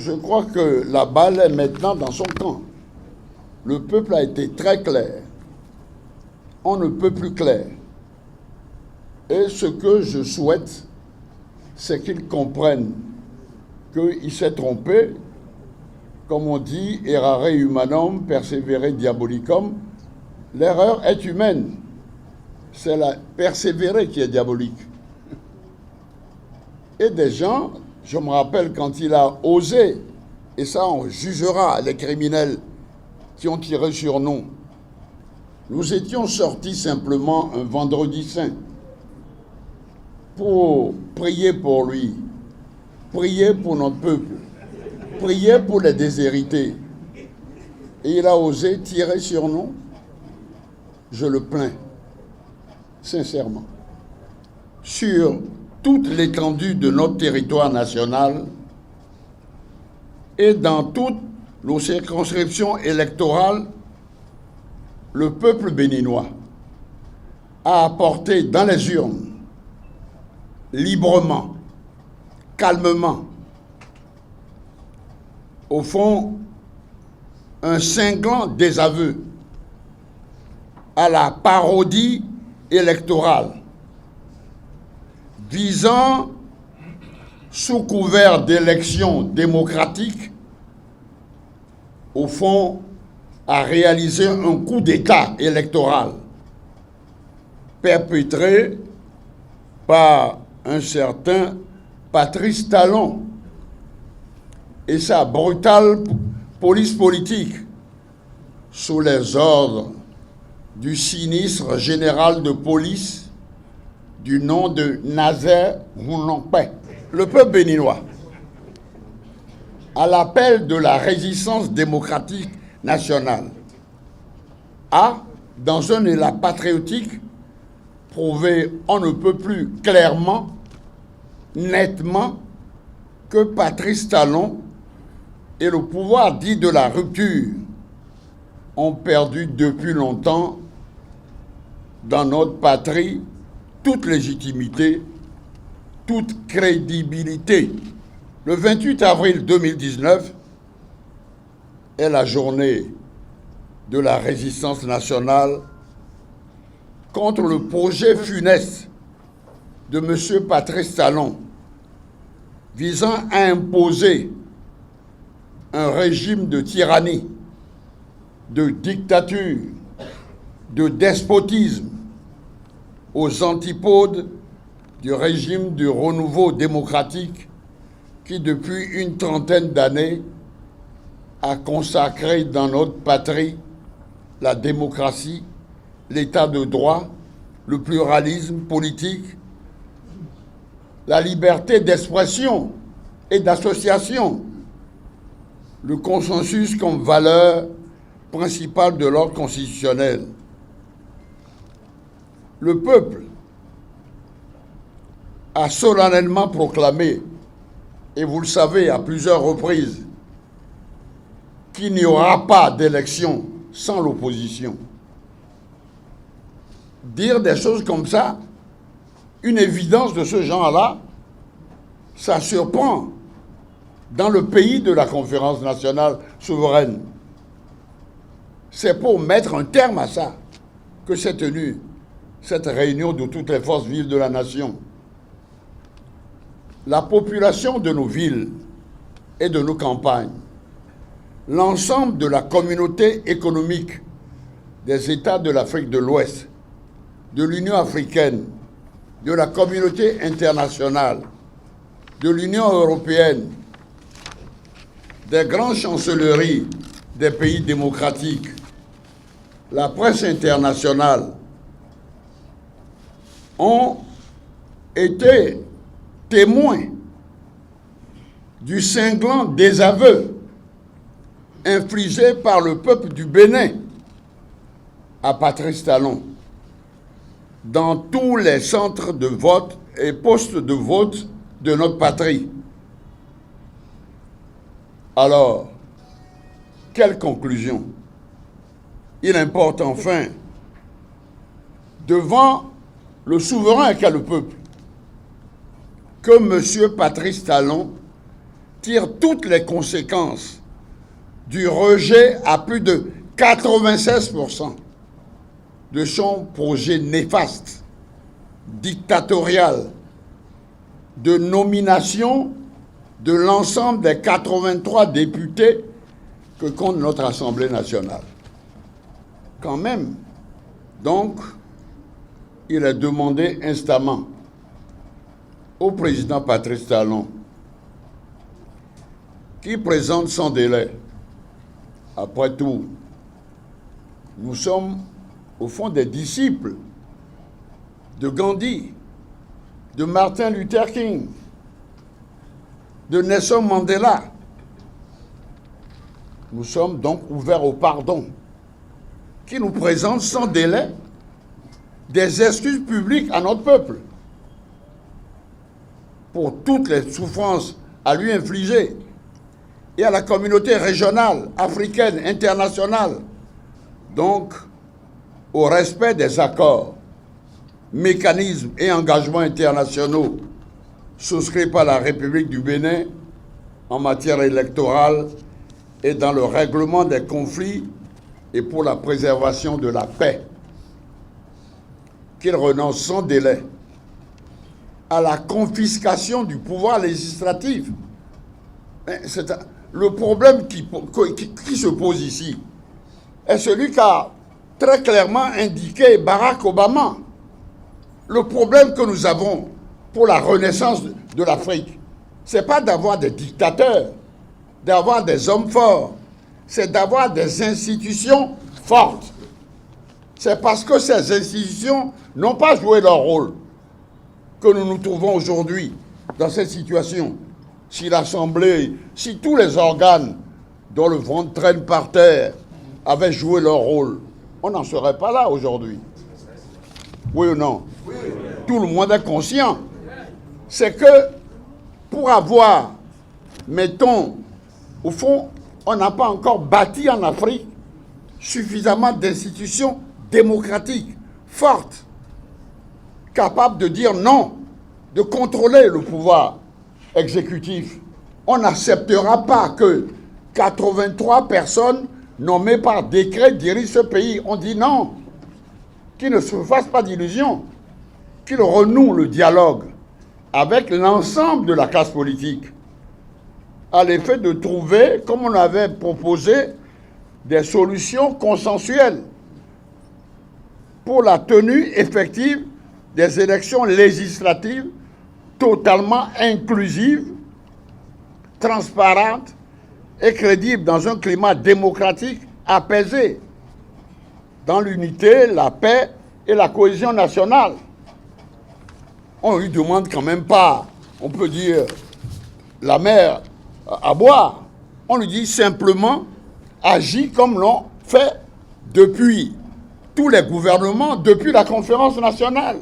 je crois que la balle est maintenant dans son camp. Le peuple a été très clair. On ne peut plus clair. Et ce que je souhaite, c'est qu'ils comprennent qu'il s'est trompé. Comme on dit, errare humanum, persévérer diabolicum. L'erreur est humaine. C'est la persévérer qui est diabolique. Et des gens, je me rappelle quand il a osé, et ça on jugera les criminels qui ont tiré sur nous. Nous étions sortis simplement un vendredi saint pour prier pour lui, prier pour notre peuple, prier pour les déshérités. Et il a osé tirer sur nous. Je le plains, sincèrement. Sur toute l'étendue de notre territoire national et dans toutes nos circonscriptions électorales, le peuple béninois a apporté dans les urnes, librement, calmement, au fond, un cinglant désaveu à la parodie électorale visant, sous couvert d'élections démocratiques, au fond, à réaliser un coup d'État électoral perpétré par un certain Patrice Talon et sa brutale police politique sous les ordres du sinistre général de police du nom de Nazer Rounampé. Le peuple béninois, à l'appel de la résistance démocratique nationale, a, dans un élan patriotique, prouvé on ne peut plus clairement, nettement, que Patrice Talon et le pouvoir dit de la rupture ont perdu depuis longtemps dans notre patrie toute légitimité, toute crédibilité. Le 28 avril 2019 est la journée de la résistance nationale contre le projet funeste de M. Patrice Talon visant à imposer un régime de tyrannie, de dictature, de despotisme aux antipodes du régime du renouveau démocratique qui, depuis une trentaine d'années, a consacré dans notre patrie la démocratie, l'état de droit, le pluralisme politique, la liberté d'expression et d'association, le consensus comme valeur principale de l'ordre constitutionnel. Le peuple a solennellement proclamé, et vous le savez à plusieurs reprises, qu'il n'y aura pas d'élection sans l'opposition. Dire des choses comme ça, une évidence de ce genre-là, ça surprend dans le pays de la conférence nationale souveraine. C'est pour mettre un terme à ça que s'est tenue cette réunion de toutes les forces vives de la nation. La population de nos villes et de nos campagnes, l'ensemble de la communauté économique des États de l'Afrique de l'Ouest, de l'Union africaine, de la communauté internationale, de l'Union européenne, des grandes chancelleries des pays démocratiques, la presse internationale, ont été témoins du cinglant désaveu infligé par le peuple du Bénin à Patrice Talon dans tous les centres de vote et postes de vote de notre patrie. Alors, quelle conclusion? Il importe enfin, devant le souverain qu'est le peuple, que M. Patrice Talon tire toutes les conséquences du rejet à plus de 96% de son projet néfaste, dictatorial, de nomination de l'ensemble des 83 députés que compte notre Assemblée nationale. Quand même, donc, il est demandé instamment au président Patrice Talon, qui présente sans délai. Après tout, nous sommes au fond des disciples de Gandhi, de Martin Luther King, de Nelson Mandela. Nous sommes donc ouverts au pardon, qui nous présente sans délai des excuses publiques à notre peuple pour toutes les souffrances à lui infliger et à la communauté régionale, africaine, internationale. Donc, au respect des accords, mécanismes et engagements internationaux souscrits par la République du Bénin en matière électorale et dans le règlement des conflits et pour la préservation de la paix, qu'il renonce sans délai à la confiscation du pouvoir législatif. Le problème qui se pose ici est celui qu'a très clairement indiqué Barack Obama. Le problème que nous avons pour la renaissance de l'Afrique, ce n'est pas d'avoir des dictateurs, d'avoir des hommes forts, c'est d'avoir des institutions fortes. C'est parce que ces institutions n'ont pas joué leur rôle que nous nous trouvons aujourd'hui dans cette situation. Si l'Assemblée, si tous les organes dont le ventre traîne par terre avaient joué leur rôle, on n'en serait pas là aujourd'hui. Oui ou non? Oui. Tout le monde est conscient. C'est que pour avoir, mettons, au fond, on n'a pas encore bâti en Afrique suffisamment d'institutions démocratiques, fortes, capables de dire non, de contrôler le pouvoir exécutif. On n'acceptera pas que 83 personnes nommées par décret dirigent ce pays. On dit non, qu'ils ne se fassent pas d'illusions, qu'ils renouent le dialogue avec l'ensemble de la classe politique, à l'effet de trouver, comme on avait proposé, des solutions consensuelles pour la tenue effective des élections législatives totalement inclusives, transparentes et crédibles dans un climat démocratique apaisé, dans l'unité, la paix et la cohésion nationale. On ne lui demande quand même pas, on peut dire, la mer à boire. On lui dit simplement, agis comme l'ont fait depuis tous les gouvernements, depuis la conférence nationale.